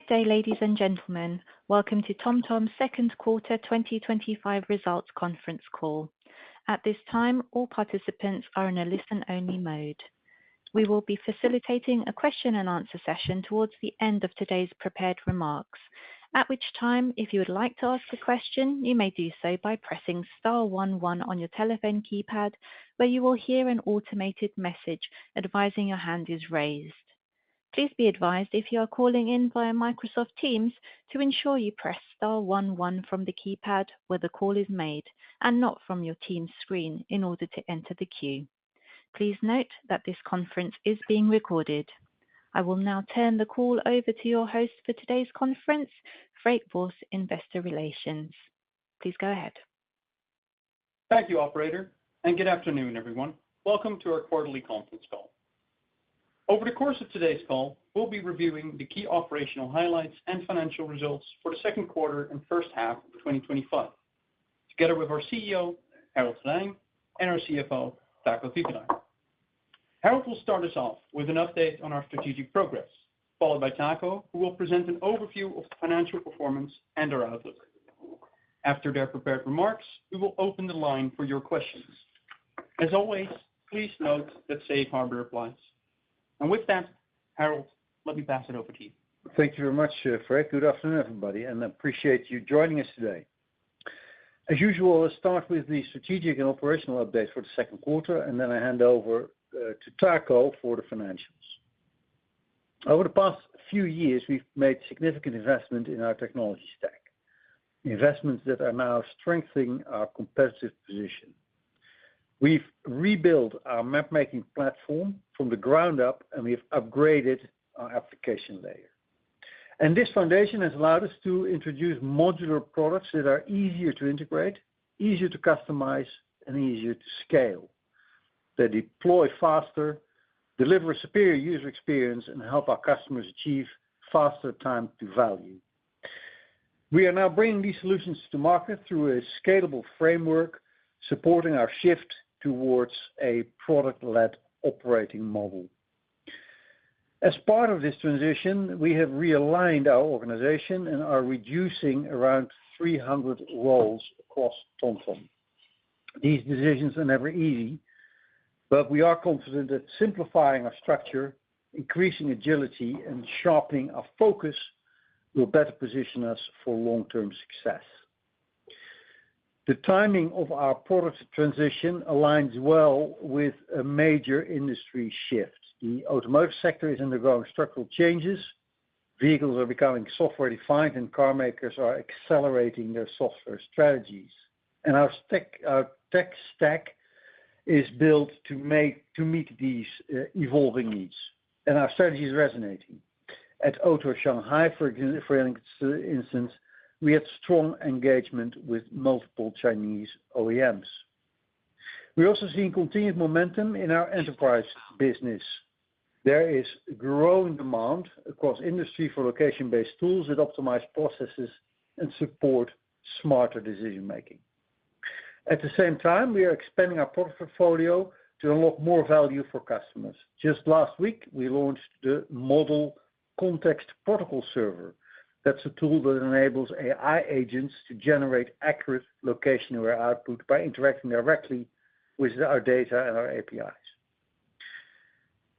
day, ladies and gentlemen. Welcome to TomTom's second quarter 2025 results conference call. At this time, all participants are in a listen-only mode. We will be facilitating a question and answer session towards the end of today's prepared remarks, at which time, if you would like to ask a question, you may do so by pressing *11 on your telephone keypad, where you will hear an automated message advising your hand is raised. Please be advised if you are calling in via Microsoft Teams to ensure you press *11 from the keypad where the call is made and not from your Teams screen in order to enter the queue. Please note that this conference is being recorded. I will now turn the call over to your host for today's conference, Freek Vos, Investor Relations. Please go ahead. Thank you, operator, and good afternoon, everyone. Welcome to our quarterly conference call. Over the course of today's call, we'll be reviewing the key operational highlights and financial results for the second quarter and first half of 2025, together with our CEO, Harold Goddijn, and our CFO, Taco Titulaer. Harold will start us off with an update on our strategic progress, followed by Taco, who will present an overview of the financial performance and our outlook. After their prepared remarks, we will open the line for your questions. As always, please note that Safe Harbor applies. And with that, Harold, let me pass it over to you. Thank you very much, Freek. Good afternoon, everybody, and I appreciate you joining us today. As usual, I'll start with the strategic and operational update for the second quarter, and then I hand over to Taco for the financials. Over the past few years, we've made significant investment in our technology stack, investments that are now strengthening our competitive position. We've rebuilt our map-making platform from the ground up, and we've upgraded our application layer. And this foundation has allowed us to introduce modular products that are easier to integrate, easier to customize, and easier to scale. They deploy faster, deliver a superior user experience, and help our customers achieve faster time to value. We are now bringing these solutions to market through a scalable framework, supporting our shift towards a product-led operating model. As part of this transition, we have realigned our organization and are reducing around 300 roles across TomTom. These decisions are never easy, but we are confident that simplifying our structure, increasing agility, and sharpening our focus will better position us for long-term success. The timing of our product transition aligns well with a major industry shift. The automotive sector is undergoing structural changes. Vehicles are becoming software-defined, and car makers are accelerating their software strategies. And our tech stack is built to meet these evolving needs. And our strategy is resonating. At Auto Shanghai, for instance, we had strong engagement with multiple Chinese OEMs. We're also seeing continued momentum in our enterprise business. There is growing demand across industry for location-based tools that optimize processes and support smarter decision-making. At the same time, we are expanding our product portfolio to unlock more value for customers. Just last week, we launched the Model Context Protocol Server. That's a tool that enables AI agents to generate accurate location-aware output by interacting directly with our data and our APIs.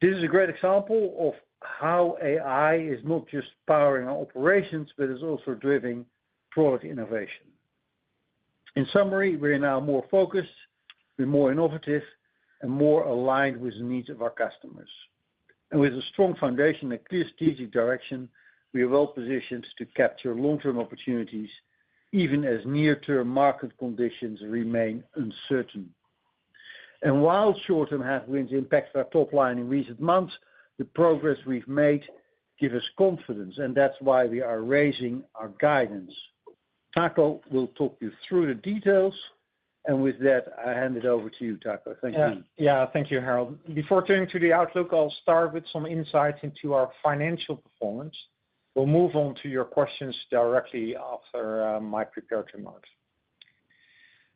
This is a great example of how AI is not just powering our operations, but is also driving product innovation. In summary, we're now more focused, we're more innovative, and more aligned with the needs of our customers. And with a strong foundation and clear strategic direction, we are well positioned to capture long-term opportunities, even as near-term market conditions remain uncertain. And while short-term headwinds impact our top line in recent months, the progress we've made gives us confidence, and that's why we are raising our guidance. Taco will talk you through the details, and with that, I hand it over to you, Taco. Thank you. Thank you, Harold. Before turning to the outlook, I'll start with some insights into our financial performance. We'll move on to your questions directly after my prepared remarks.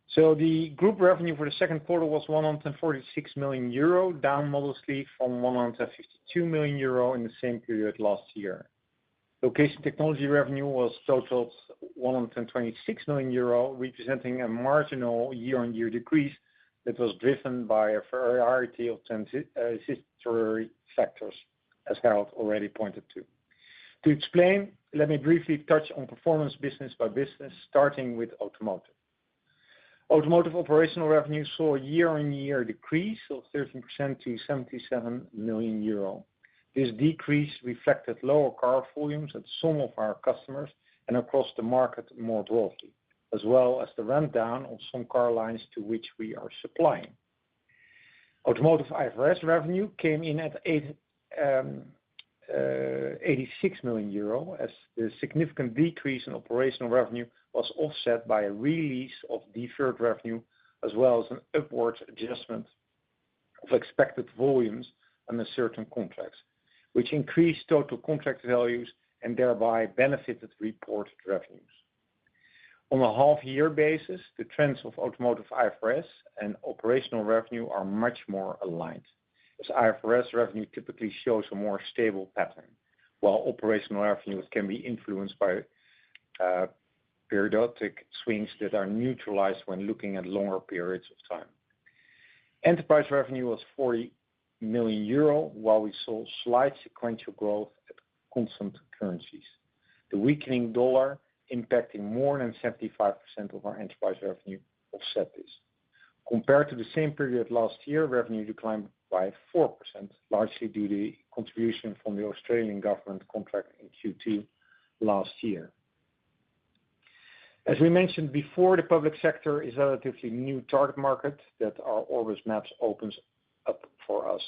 So the group revenue for the second quarter was 146 million euro, down modestly from 152 million euro in the same period last year. Location technology revenue was totaled 126 million euro, representing a marginal year-on-year decrease that was driven by a variety of transitory factors, as Harold already pointed to. To explain, let me briefly touch on performance business by business, starting with automotive. Automotive operational revenue saw a year-on-year decrease of 13% to 77 million euro. This decrease reflected lower car volumes at some of our customers and across the market more broadly, as well as the ramp down of some car lines to which we are supplying. Automotive IFRS revenue came in at 86 million euro, as the significant decrease in operational revenue was offset by a release of deferred revenue, as well as an upward adjustment of expected volumes under certain contracts, which increased total contract values and thereby benefited reported revenues. On a half-year basis, the trends of automotive IFRS and operational revenue are much more aligned, as IFRS revenue typically shows a more stable pattern, while operational revenues can be influenced by periodic swings that are neutralized when looking at longer periods of time. Enterprise revenue was 40 million euro, while we saw slight sequential growth at constant currencies. The weakening dollar, impacting more than 75% of our enterprise revenue, offset this. Compared to the same period last year, revenue declined by 4%, largely due to the contribution from the Australian government contract in Q2 last year. As we mentioned before, the public sector is a relatively new target market that our Orbis Maps opens up for us.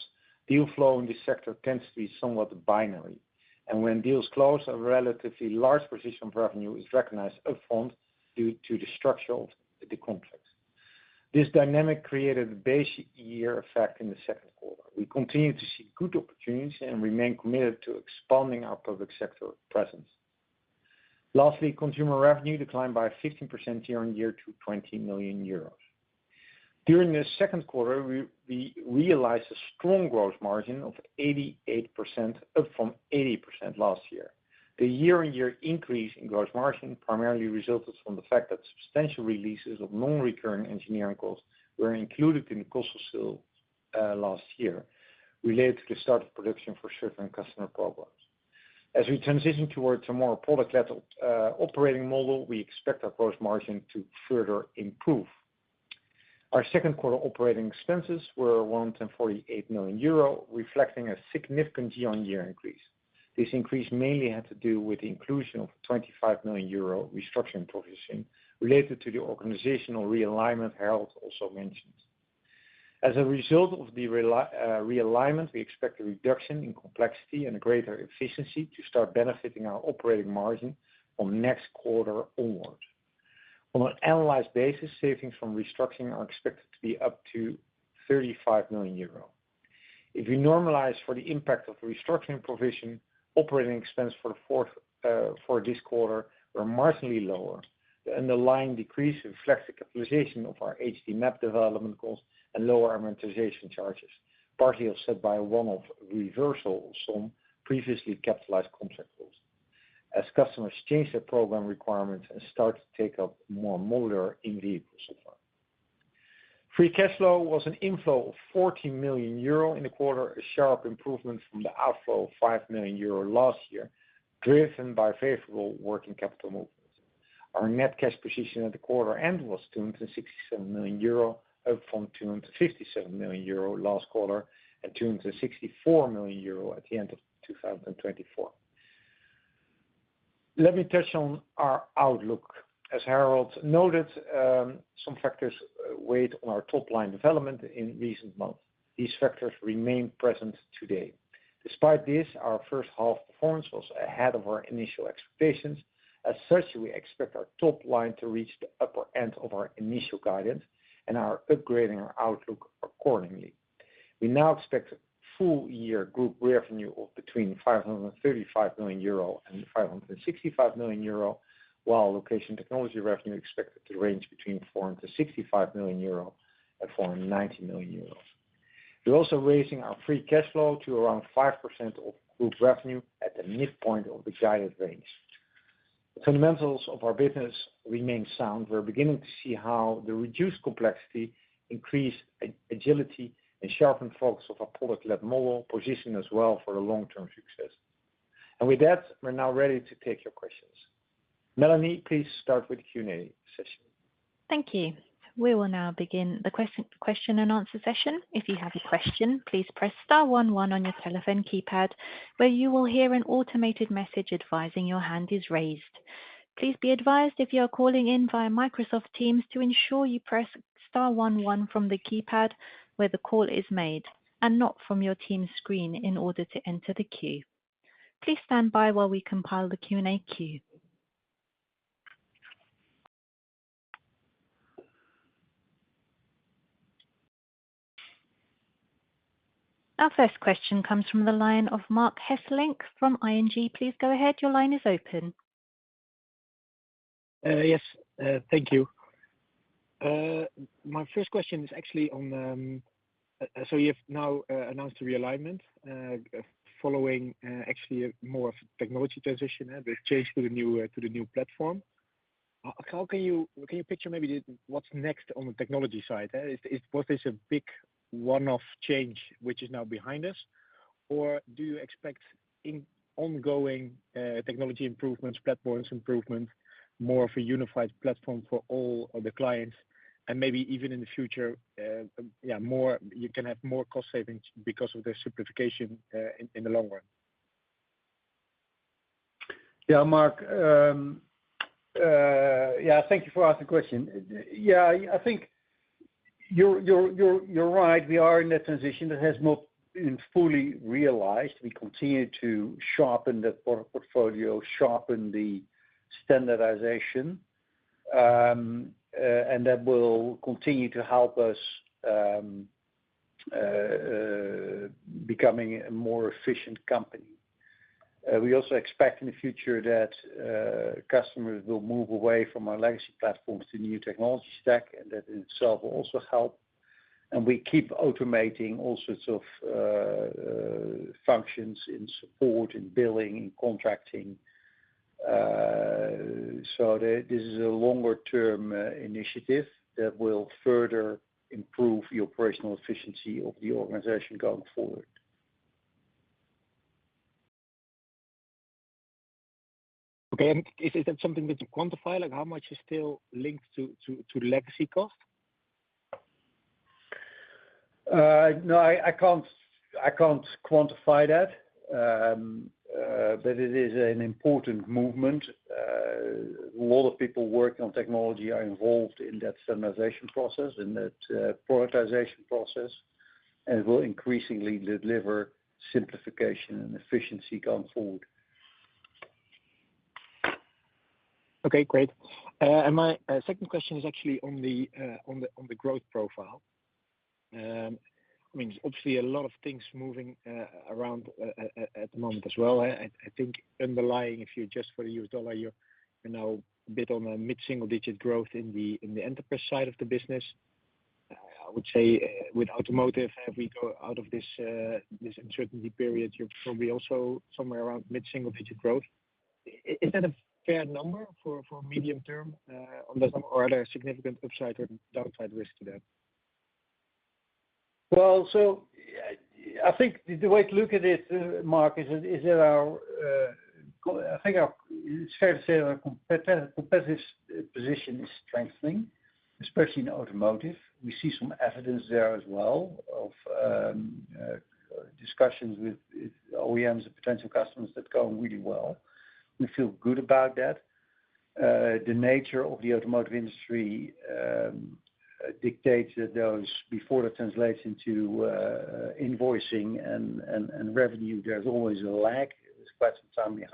Deal flow in this sector tends to be somewhat binary, and when deals close, a relatively large portion of revenue is recognized upfront due to the structure of the contract. This dynamic created a base year effect in the second quarter. We continue to see good opportunities and remain committed to expanding our public sector presence. Lastly, consumer revenue declined by 15% year-on-year to 20 million euros. During the second quarter, we realized a strong gross margin of 88%, up from 80% last year. The year-on-year increase in gross margin primarily resulted from the fact that substantial releases of non-recurring engineering costs were included in the cost of sales last year, related to the start of production for certain customer programs. As we transition towards a more product-led operating model, we expect our gross margin to further improve. Our second quarter operating expenses were 148 million euro, reflecting a significant year-on-year increase. This increase mainly had to do with the inclusion of a 25 million euro restructuring provision related to the organizational realignment Harold also mentioned. As a result of the realignment, we expect a reduction in complexity and a greater efficiency to start benefiting our operating margin from next quarter onward. On an annualized basis, savings from restructuring are expected to be up to 35 million euro. If we normalize for the impact of the restructuring provision, operating expense for this quarter were marginally lower. The underlying decrease reflects the capitalization of our HD map development costs and lower amortization charges, partly offset by a one-off reversal of some previously capitalized contract costs, as customers change their program requirements and start to take up more modular in-vehicle software. Free cash flow was an inflow of 14 million euro in the quarter, a sharp improvement from the outflow of 5 million euro last year, driven by favorable working capital movements. Our net cash position at the quarter end was 267 million euro, up from 257 million euro last quarter and 264 million euro at the end of 2024. Let me touch on our outlook. As Harold noted, some factors weighed on our top-line development in recent months. These factors remain present today. Despite this, our first half performance was ahead of our initial expectations. As such, we expect our top line to reach the upper end of our initial guidance and are upgrading our outlook accordingly. We now expect full-year group revenue of between 535 million euro and 565 million euro, while location technology revenue expected to range between 465 million euro and 490 million euros. We're also raising our free cash flow to around 5% of group revenue at the midpoint of the guided range. The fundamentals of our business remain sound. We're beginning to see how the reduced complexity, increased agility, and sharpened focus of our product-led model position us well for the long-term success. And with that, we're now ready to take your questions. Melanie, please start with the Q&A session. Thank you. We will now begin the question and answer session. If you have a question, please press *11 on your telephone keypad, where you will hear an automated message advising your hand is raised. Please be advised if you are calling in via Microsoft Teams to ensure you press *11 from the keypad where the call is made, and not from your Teams screen in order to enter the queue. Please stand by while we compile the Q&A queue. Our first question comes from the line of Marc Hesselink from ING. Please go ahead. Your line is open. Yes, thank you. My first question is actually on, so you have now announced a realignment following actually more of a technology transition, the change to the new platform. How can you picture maybe what's next on the technology side? Was this a big one-off change which is now behind us, or do you expect ongoing technology improvements, platforms improvement, more of a unified platform for all of the clients, and maybe even in the future, more you can have more cost savings because of the simplification in the long run? Yeah, Mark. Thank you for asking the question. Yeah, I think you're right. We are in that transition that has not been fully realized. We continue to sharpen the product portfolio, sharpen the standardization, and that will continue to help us becoming a more efficient company. We also expect in the future that customers will move away from our legacy platforms to new technology stack, and that in itself will also help. And we keep automating all sorts of functions in support, in billing, in contracting. So this is a longer-term initiative that will further improve the operational efficiency of the organization going forward. Okay, and is that something that you quantify, like how much is still linked to legacy cost? No, I can't quantify that, but it is an important movement. A lot of people working on technology are involved in that standardization process, in that productization process, and it will increasingly deliver simplification and efficiency going forward. Okay, great. And my second question is actually on the growth profile. I mean, obviously a lot of things moving around at the moment as well. I think underlying, if you adjust for the US dollar, you're now a bit on a mid-single-digit growth in the enterprise side of the business. I would say with automotive, if we go out of this uncertainty period, you're probably also somewhere around mid-single-digit growth. Is that a fair number for medium term on that number, or are there significant upside or downside risks to that? Well, so I think the way to look at it, Mark, is that it's fair to say that our competitive position is strengthening, especially in automotive. We see some evidence there as well of discussions with OEMs and potential customers that go really well. We feel good about that. The nature of the automotive industry dictates that those, before that translates into invoicing and revenue, there's always a lag. There's quite some time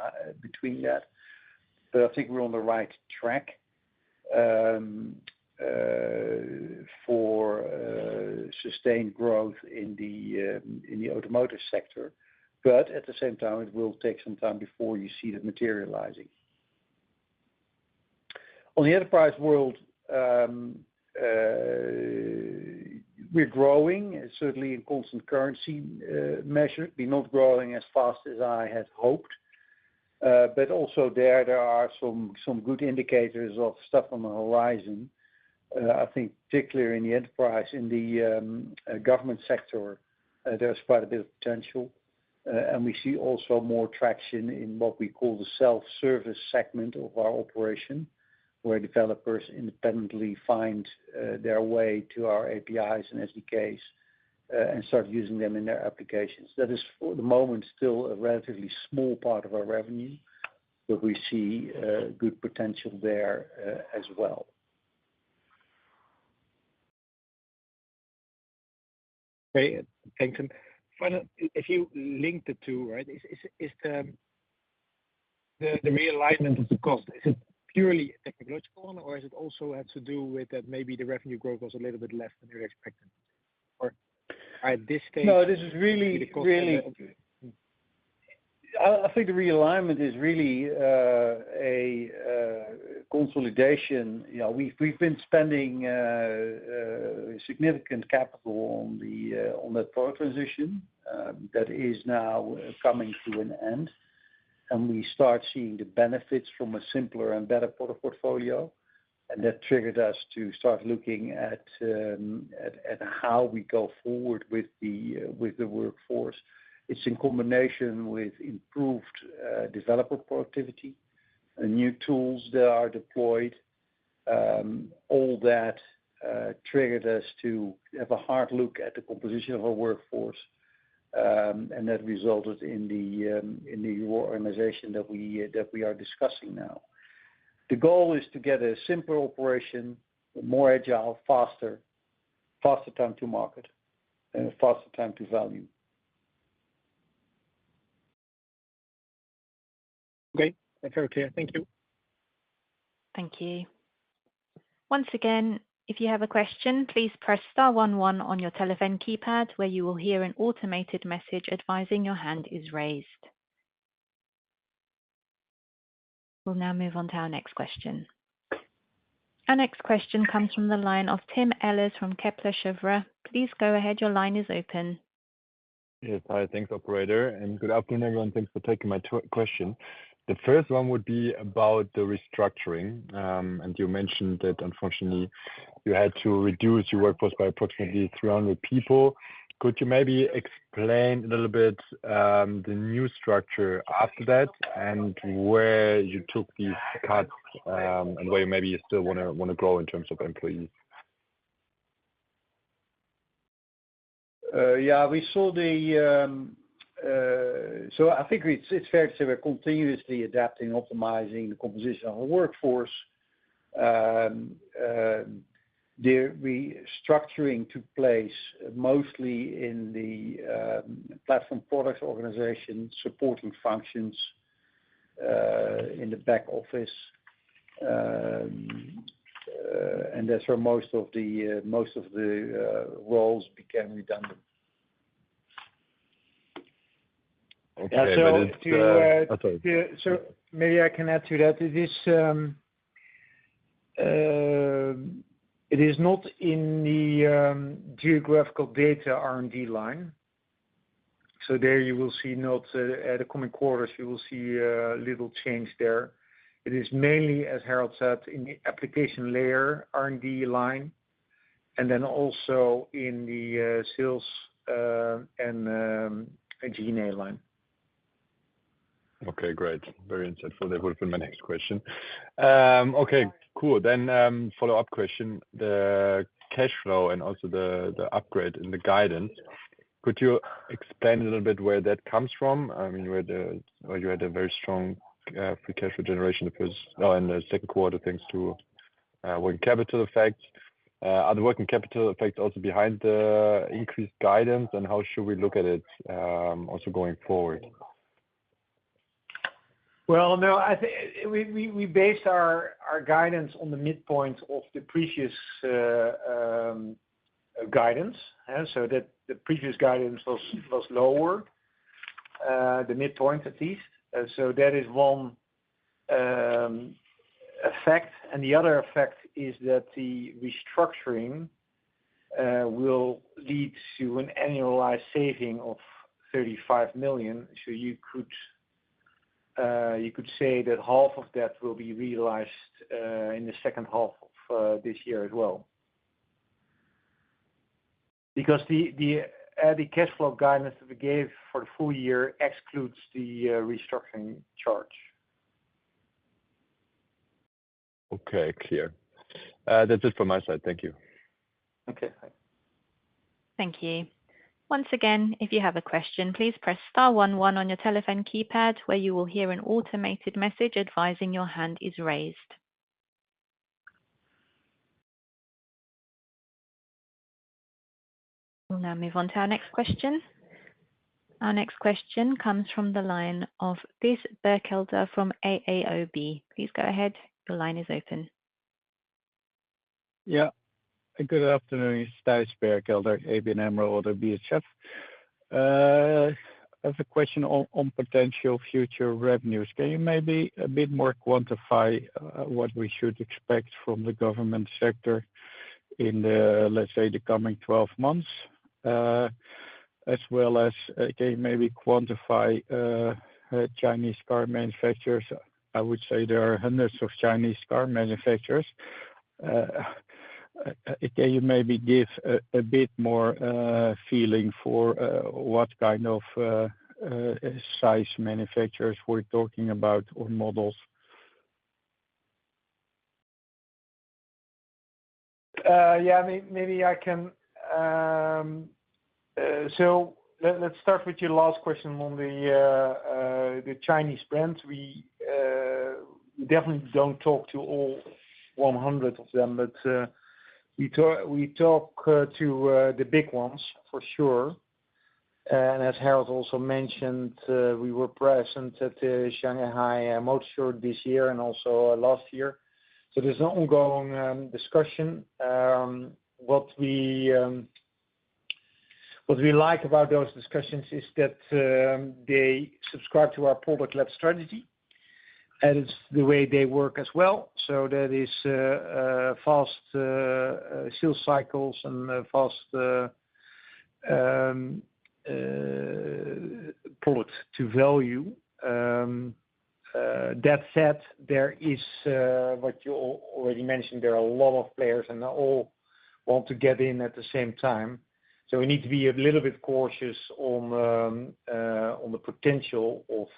between that. But I think we're on the right track for sustained growth in the automotive sector. But at the same time, it will take some time before you see that materializing. On the enterprise world, We're growing, certainly in constant currency measured. We're not growing as fast as I had hoped. But also there are some good indicators of stuff on the horizon. I think particularly in the enterprise, in the government sector, there's quite a bit of potential. And we see also more traction in what we call the self-service segment of our operation, where developers independently find their way to our APIs and SDKs and start using them in their applications. That is, for the moment, still a relatively small part of our revenue, but we see good potential there as well. Okay, thanks. And final, if you link the two, right, is the realignment of the cost, is it purely a technological one, or is it also had to do with that maybe the revenue growth was a little bit less than you expected? Or at this stage? No, this is really. I think the realignment is really a consolidation. You know, we've been spending significant capital on that product transition that is now coming to an end, and we start seeing the benefits from a simpler and better product portfolio, and that triggered us to start looking at how we go forward with the workforce. It's in combination with improved developer productivity, new tools that are deployed. All that triggered us to have a hard look at the composition of our workforce, and that resulted in the reorganization that we are discussing now. The goal is to get a simpler operation, more agile, faster time to market, and faster time to value. Okay, that's very clear. Thank you. Thank you. Once again, if you have a question, please press *11 on your telephone keypad, where you will hear an automated message advising your hand is raised. We'll now move on to our next question. Our next question comes from the line of Tim Ehlers from Kepler Cheuvreux. Please go ahead. Your line is open. Yes, hi. Thanks, operator, and good afternoon, everyone. Thanks for taking my question. The first one would be about the restructuring, and you mentioned that unfortunately you had to reduce your workforce by approximately 300 people. Could you maybe explain a little bit the new structure after that, and where you took these cuts, and where maybe you still want to grow in terms of employees? Yeah, we saw so I think it's fair to say we're continuously adapting, optimizing the composition of our workforce. The restructuring took place mostly in the platform products organization, supporting functions in the back office, and that's where most of the roles became redundant. Okay, yeah, so maybe I can add to that. It is not in the geographical data R&D line. So there you will see not at the coming quarters you will see little change there. It is mainly, as Harold said, in the application layer R&D line, and then also in the sales and G&A line. Okay, great. Very insightful. That would have been my next question. Okay, cool. Then follow-up question: the cash flow and also the upgrade in the guidance. Could you explain a little bit where that comes from? I mean, where you had a very strong free cash flow generation in the second quarter, thanks to working capital effects. Are the working capital effects also behind the increased guidance, and how should we look at it also going forward? Well, no, I think we based our guidance on the midpoint of the previous guidance, and so that the previous guidance was lower, the midpoint at least. So that is one effect, and the other effect is that the restructuring will lead to an annualized saving of 35 million. So you could say that half of that will be realized in the second half of this year as well. Because the cash flow guidance that we gave for the full year excludes the restructuring charge. Okay, clear. That's it from my side. Thank you. Okay. Thank you. Once again, if you have a question, please press star 11 on your telephone keypad, where you will hear an automated message advising your hand is raised. We'll now move on to our next question. Our next question comes from the line of Thijs Berkelder from AAOB. Please go ahead. Your line is open. Yeah. Good afternoon. It's Thijs Berkelder, ABN AMRO ODDO BHF. I have a question on potential future revenues. Can you maybe a bit more quantify what we should expect from the government sector in the, let's say, the coming 12 months? As well as, can you maybe quantify Chinese car manufacturers? I would say there are hundreds of Chinese car manufacturers. Can you maybe give a bit more feeling for what kind of size manufacturers we're talking about or models? Yeah, maybe I can. So let's start with your last question on the Chinese brands. We definitely don't talk to all 100 of them, but we talk to the big ones for sure. And as Harold also mentioned, we were present at the Shanghai Motor Show this year and also last year. So there's an ongoing discussion. What we like about those discussions is that they subscribe to our product-led strategy, and it's the way they work as well. So that is fast sales cycles and fast product to value. That said, there is what you already mentioned. There are a lot of players, and they all want to get in at the same time. So we need to be a little bit cautious on the potential of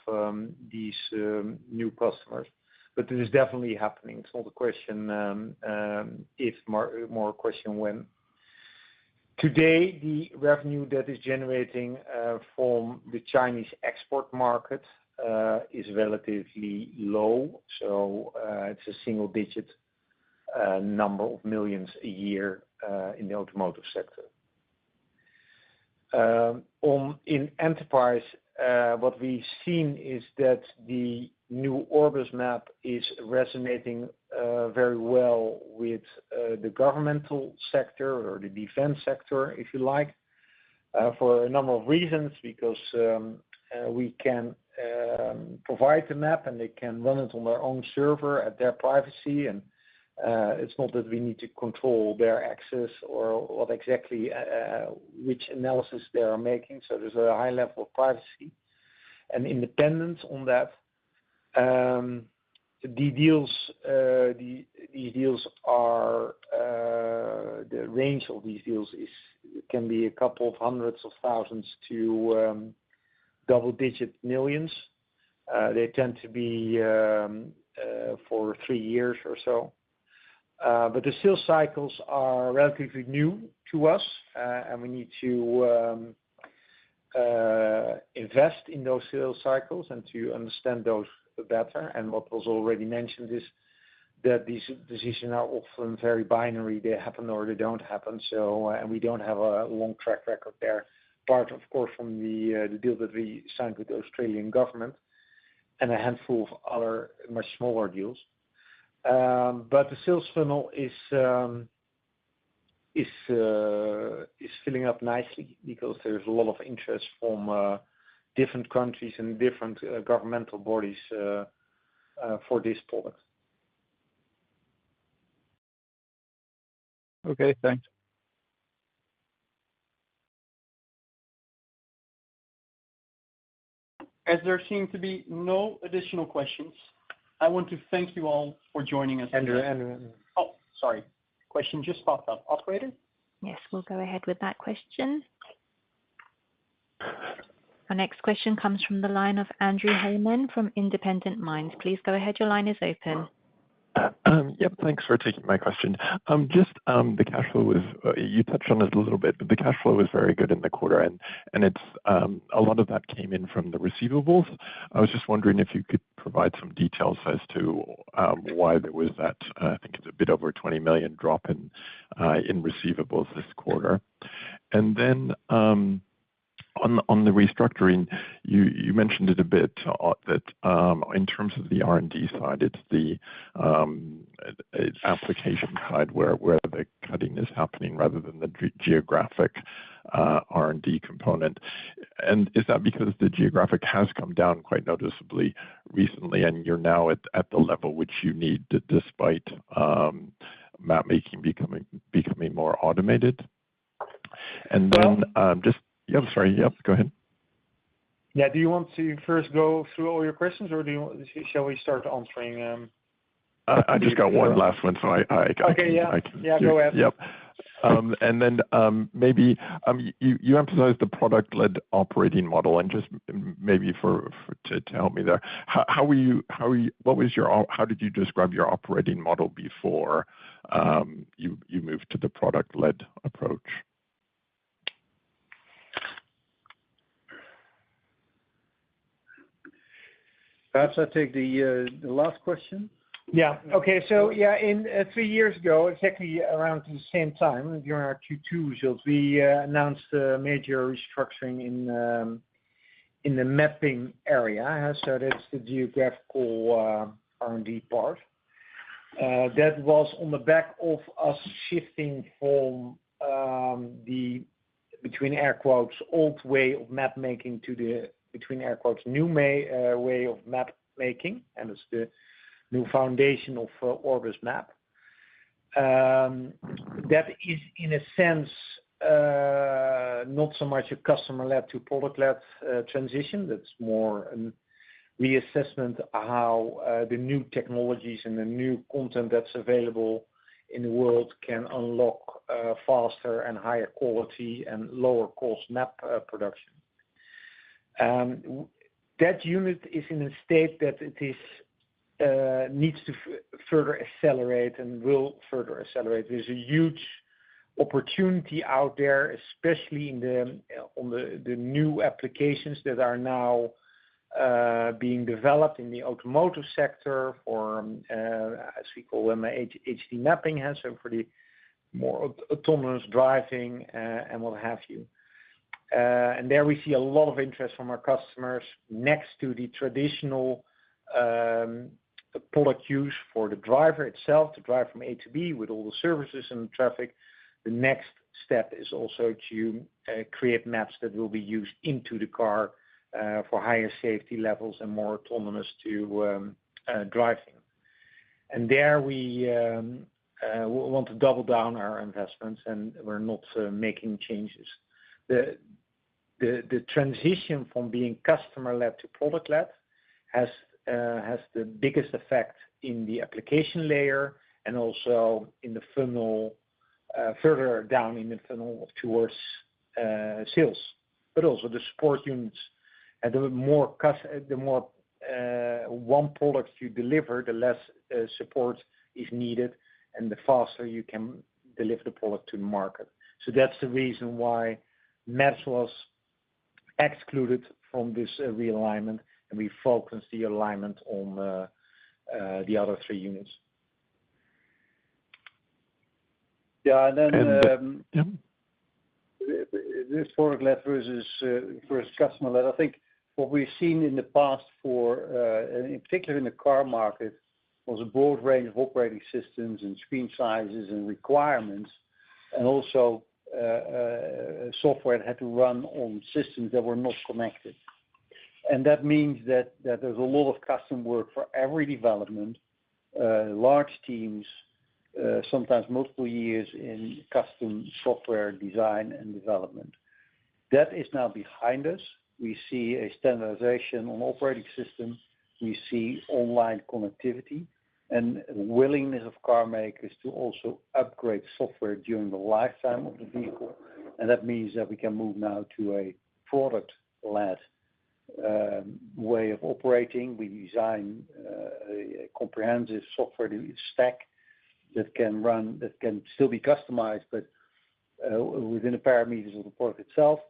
these new customers. But it is definitely happening. It's not a question if, more a question when. Today, the revenue that is generating from the Chinese export market is relatively low. So it's a single-digit number of millions a year in the automotive sector. In enterprise, what we've seen is that the new Orbis map is resonating very well with the governmental sector or the defense sector, if you like, for a number of reasons, because we can provide the map and they can run it on their own server at their privacy, and it's not that we need to control their access or what exactly which analysis they are making. So there's a high level of privacy and independence on that. These deals are the range of these deals can be a couple of hundreds of thousands to double-digit millions. They tend to be for 3 years or so. But the sales cycles are relatively new to us, and we need to invest in those sales cycles and to understand those better. And what was already mentioned is that these decisions are often very binary. They happen or they don't happen. So, and we don't have a long track record there. Part, of course, from the deal that we signed with the Australian government and a handful of other much smaller deals. But the sales funnel is filling up nicely because there's a lot of interest from different countries and different governmental bodies for this product. Okay, thanks. As there seem to be no additional questions, I want to thank you all for joining us. Andrew. Oh, sorry. Question just popped up. Operator? Yes, we'll go ahead with that question. Our next question comes from the line of Andrew Heyman from Independent Minds. Please go ahead. Your line is open. Yep, thanks for taking my question. Just the cash flow was, you touched on it a little bit, but the cash flow was very good in the quarter, and it's a lot of that came in from the receivables. I was just wondering if you could provide some details as to why there was that, I think it's a bit over 20 million drop in receivables this quarter. And then on the restructuring, you mentioned it a bit that in terms of the R&D side, it's the application side where the cutting is happening rather than the geographic R&D component. And is that because the geographic has come down quite noticeably recently, and you're now at the level which you need despite map making becoming more automated? And then Yep, sorry. Yep, go ahead. Yeah, do you want to first go through all your questions, or shall we start answering? I just got one last one, so I Okay, go ahead. Yep. And then maybe you emphasized the product-led operating model, and just maybe to help me there, how did you describe your operating model before you moved to the product-led approach? Perhaps I take the last question. Yeah. Okay. So in 3 years ago, exactly around the same time during our Q2 results, we announced a major restructuring in the mapping area. So that's the geographical R&D part. That was on the back of us shifting from the between air quotes old way of map making to the between air quotes new way of map making, and it's the new foundation of Orbis Map. That is in a sense not so much a customer-led to product-led transition. That's more a reassessment of how the new technologies and the new content that's available in the world can unlock faster and higher quality and lower cost map production. That unit is in a state that it is needs to further accelerate and will further accelerate. There's a huge opportunity out there, especially on the new applications that are now being developed in the automotive sector for, as we call them, HD mapping, so for the more autonomous driving and what have you. And there we see a lot of interest from our customers next to the traditional product use for the driver itself, to drive from A to B with all the services and traffic. The next step is also to create maps that will be used into the car for higher safety levels and more autonomous to driving. And there we want to double down our investments, and we're not making changes. The transition from being customer-led to product-led has the biggest effect in the application layer and also in the funnel, further down in the funnel towards sales, but also the support units. And the more one product you deliver, the less support is needed, and the faster you can deliver the product to the market. So that's the reason why Maps was excluded from this realignment, and we focused the alignment on the other 3 units. Yeah, and then this product-led versus customer-led. I think what we've seen in the past in particular in the car market, was a broad range of operating systems and screen sizes and requirements, and also software that had to run on systems that were not connected. And that means that there's a lot of custom work for every development, large teams, sometimes multiple years in custom software design and development. That is now behind us. we see a standardization on operating system, we see online connectivity, and willingness of car makers to also upgrade software during the lifetime of the vehicle. And that means that we can move now to a product-led way of operating. We design a comprehensive software stack that can still be customized, but within the parameters of the product itself.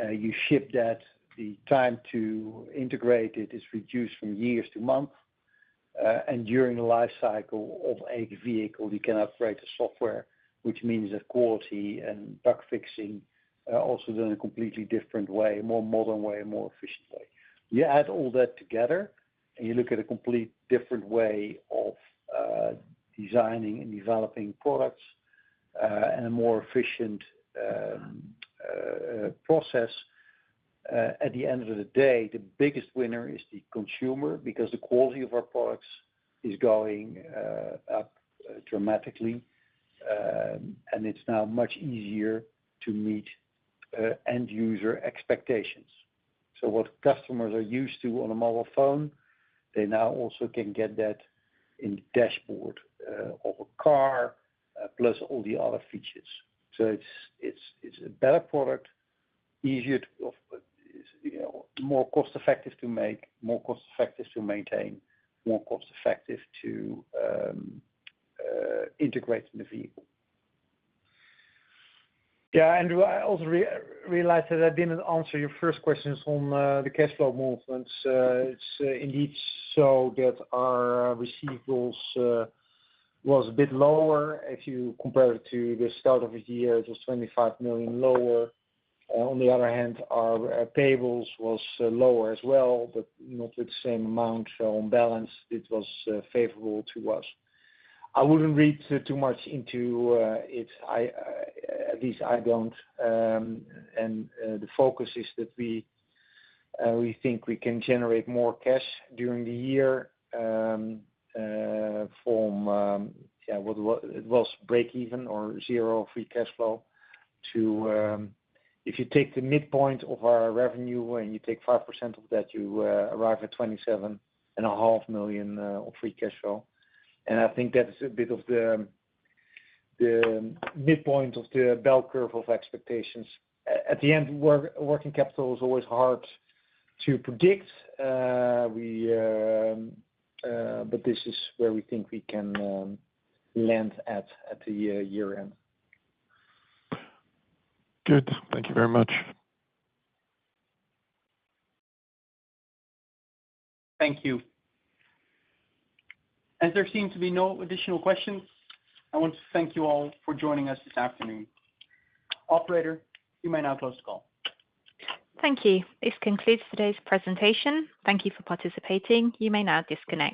You ship that, the time to integrate it is reduced from years to months. And during the life cycle of a vehicle, you can upgrade the software, which means that quality and bug fixing are also done in a completely different way, a more modern way, a more efficient way. You add all that together, and you look at a complete different way of designing and developing products and a more efficient process. At the end of the day, the biggest winner is the consumer, because the quality of our products is going up dramatically, and it's now much easier to meet end user expectations. So what customers are used to on a mobile phone, they now also can get that in the dashboard of a car, plus all the other features. So it's a better product, easier to, more cost effective to make, more cost effective to maintain, more cost effective to integrate in the vehicle. Yeah, and I also realized that I didn't answer your first questions on the cash flow movements. It's indeed so that our receivables was a bit lower. If you compare it to the start of the year, it was 25 million lower. On the other hand, our payables was lower as well, but not with the same amount. So on balance, it was favorable to us. I wouldn't read too much into it. At least I don't. And the focus is that we think we can generate more cash during the year from what it was break even or zero free cash flow to if you take the midpoint of our revenue and you take 5% of that, you arrive at 27.5 million of free cash flow. And I think that's a bit of the midpoint of the bell curve of expectations. At the end, working capital is always hard to predict. But this is where we think we can land at the year end. Good. Thank you very much. Thank you. As there seem to be no additional questions, I want to thank you all for joining us this afternoon. Operator, you may now close the call. Thank you. This concludes today's presentation. Thank you for participating. You may now disconnect.